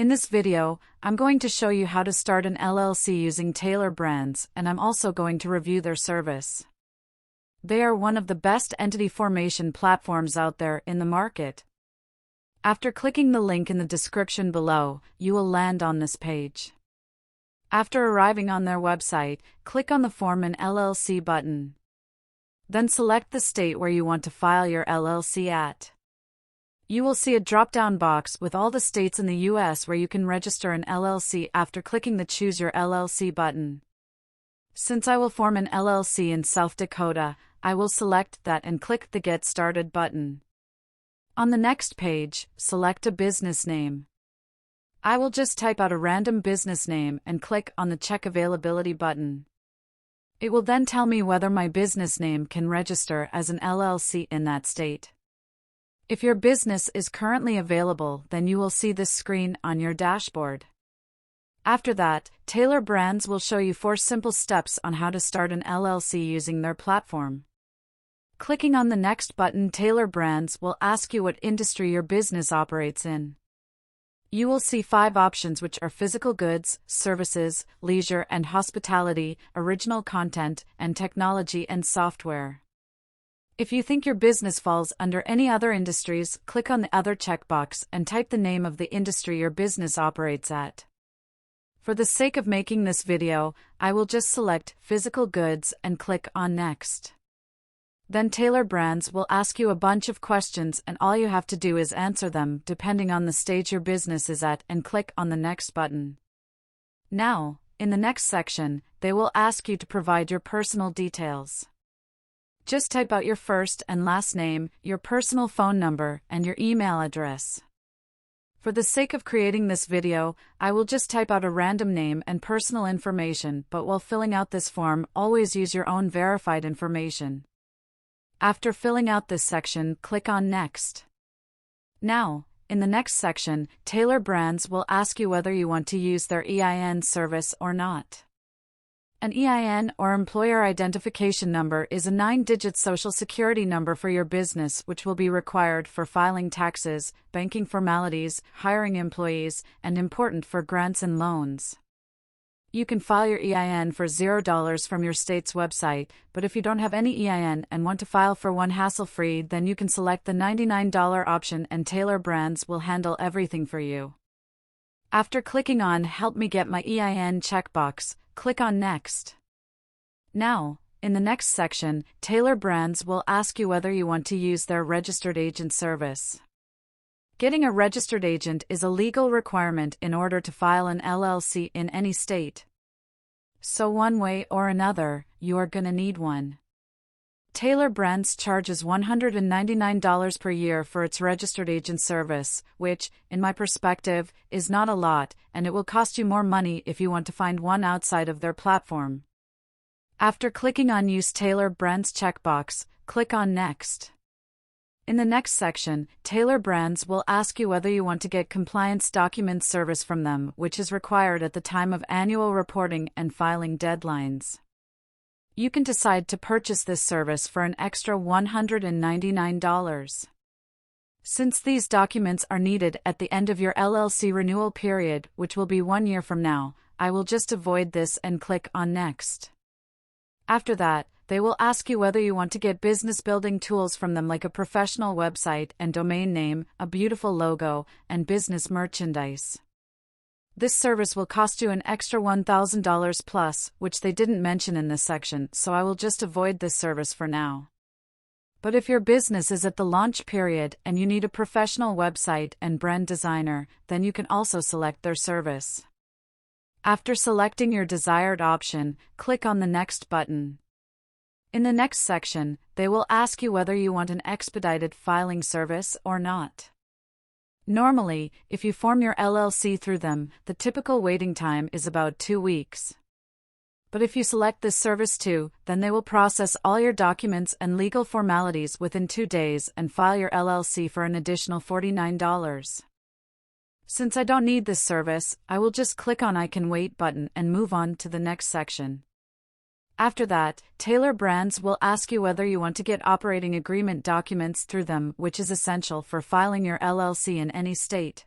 In this video, I'm going to show you how to start an LLC using Taylor Brands, and I'm also going to review their service. They are one of the best entity formation platforms out there in the market. After clicking the link in the description below, you will land on this page. After arriving on their website, click on the Form an LLC button. Then select the state where you want to file your LLC at. You will see a drop-down box with all the states in the U.S. where you can register an LLC after clicking the Choose Your LLC button. Since I will form an LLC in South Dakota, I will select that and click the Get Started button. On the next page, select a business name. I will just type out a random business name and click on the Check Availability button. It will then tell me whether my business name can register as an LLC in that state. If your business is currently available, then you will see this screen on your dashboard. After that, Taylor Brands will show you 4 simple steps on how to start an LLC using their platform. Clicking on the next button, Taylor Brands will ask you what industry your business operates in. You will see 5 options, which are physical goods, services, leisure and hospitality, original content, and technology and software. If you think your business falls under any other industries, click on the Other checkbox and type the name of the industry your business operates at. For the sake of making this video, I will just select physical goods and click on Next. Then Taylor Brands will ask you a bunch of questions, and all you have to do is answer them depending on the stage your business is at and click on the Next button. Now, in the next section, they will ask you to provide your personal details. Just type out your first and last name, your personal phone number, and your email address. For the sake of creating this video, I will just type out a random name and personal information, but while filling out this form, always use your own verified information. After filling out this section, click on Next. Now, in the next section, Taylor Brands will ask you whether you want to use their EIN service or not. An EIN, or Employer Identification Number, is a 9-digit social security number for your business, which will be required for filing taxes, banking formalities, hiring employees, and important for grants and loans. You can file your EIN for $0 from your state's website, but if you don't have any EIN and want to file for one hassle-free, then you can select the $99 option and Taylor Brands will handle everything for you. After clicking on Help Me Get My EIN checkbox, click on Next. Now, in the next section, Taylor Brands will ask you whether you want to use their registered agent service. Getting a registered agent is a legal requirement in order to file an LLC in any state. So one way or another, you are gonna need one. Taylor Brands charges $199 per year for its registered agent service, which, in my perspective, is not a lot, and it will cost you more money if you want to find one outside of their platform. After clicking on Use Taylor Brands checkbox, click on Next. In the next section, Taylor Brands will ask you whether you want to get compliance documents service from them, which is required at the time of annual reporting and filing deadlines. You can decide to purchase this service for an extra $199. Since these documents are needed at the end of your LLC renewal period, which will be 1 year from now, I will just avoid this and click on Next. After that, they will ask you whether you want to get business building tools from them, like a professional website and domain name, a beautiful logo, and business merchandise. This service will cost you an extra $1,000 plus, which they didn't mention in this section, so I will just avoid this service for now. But if your business is at the launch period and you need a professional website and brand designer, then you can also select their service. After selecting your desired option, click on the Next button. In the next section, they will ask you whether you want an expedited filing service or not. Normally, if you form your LLC through them, the typical waiting time is about 2 weeks. But if you select this service too, then they will process all your documents and legal formalities within 2 days and file your LLC for an additional $49. Since I don't need this service, I will just click on I Can Wait button and move on to the next section. After that, Taylor Brands will ask you whether you want to get operating agreement documents through them, which is essential for filing your LLC in any state.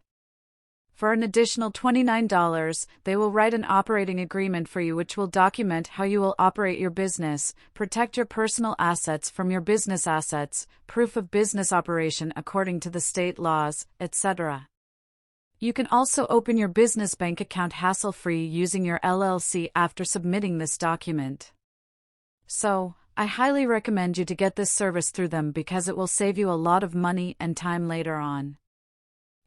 For an additional $29, they will write an operating agreement for you which will document how you will operate your business, protect your personal assets from your business assets, proof of business operation according to the state laws, etc. You can also open your business bank account hassle-free using your LLC after submitting this document. So, I highly recommend you to get this service through them because it will save you a lot of money and time later on.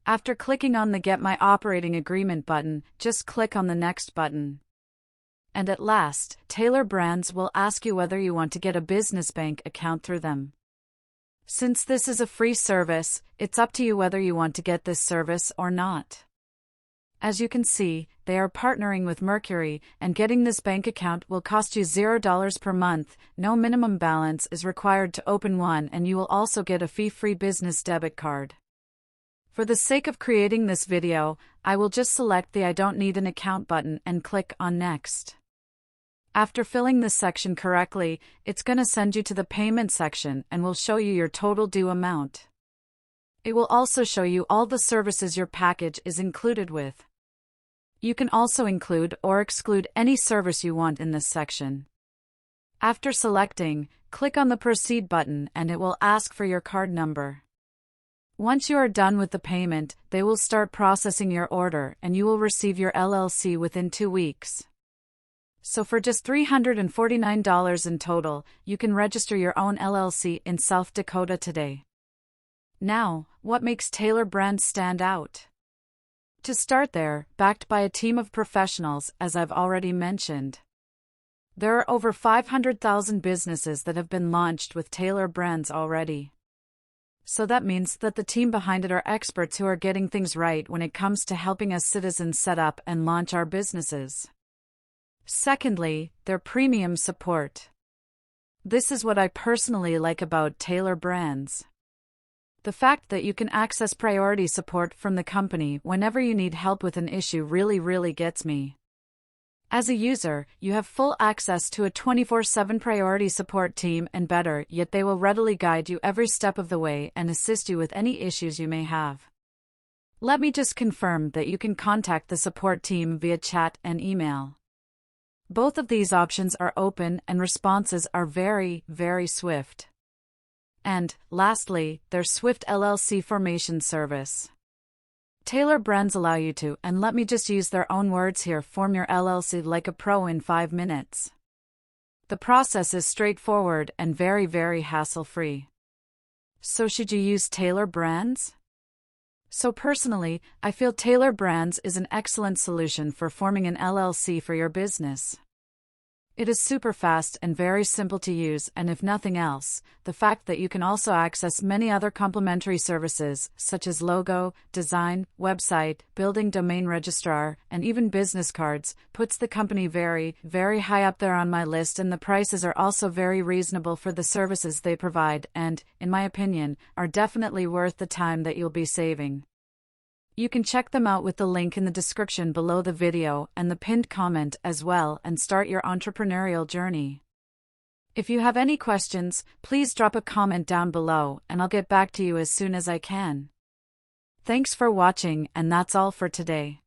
After clicking on the Get My Operating Agreement button, just click on the Next button. And at last, Taylor Brands will ask you whether you want to get a business bank account through them. Since this is a free service, it's up to you whether you want to get this service or not. As you can see, they are partnering with Mercury, and getting this bank account will cost you $0 per month, no minimum balance is required to open one, and you will also get a fee-free business debit card. For the sake of creating this video, I will just select the I don't need an account button and click on Next. After filling this section correctly, it's going to send you to the payment section and will show you your total due amount. It will also show you all the services your package is included with. You can also include or exclude any service you want in this section. After selecting, click on the Proceed button and it will ask for your card number. Once you are done with the payment, they will start processing your order and you will receive your LLC within 2 weeks. So for just $349 in total, you can register your own LLC in South Dakota today. Now, what makes Taylor Brands stand out? To start, they're backed by a team of professionals, as I've already mentioned. There are over 500,000 businesses that have been launched with Taylor Brands already. So that means that the team behind it are experts who are getting things right when it comes to helping us citizens set up and launch our businesses. Secondly, their premium support. This is what I personally like about Taylor Brands. The fact that you can access priority support from the company whenever you need help with an issue really gets me. As a user, you have full access to a 24/7 priority support team, and better yet, they will readily guide you every step of the way and assist you with any issues you may have. Let me just confirm that you can contact the support team via chat and email. Both of these options are open and responses are very swift. And, lastly, their swift LLC formation service. Taylor Brands allow you to, and let me just use their own words here, form your LLC like a pro in 5 minutes. The process is straightforward and very hassle-free. So should you use Taylor Brands? So personally, I feel Taylor Brands is an excellent solution for forming an LLC for your business. It is super fast and very simple to use, and if nothing else, the fact that you can also access many other complementary services, such as logo, design, website, building domain registrar, and even business cards, puts the company very high up there on my list, and the prices are also very reasonable for the services they provide and, in my opinion, are definitely worth the time that you'll be saving. You can check them out with the link in the description below the video and the pinned comment as well, and start your entrepreneurial journey. If you have any questions, please drop a comment down below and I'll get back to you as soon as I can. Thanks for watching, and that's all for today.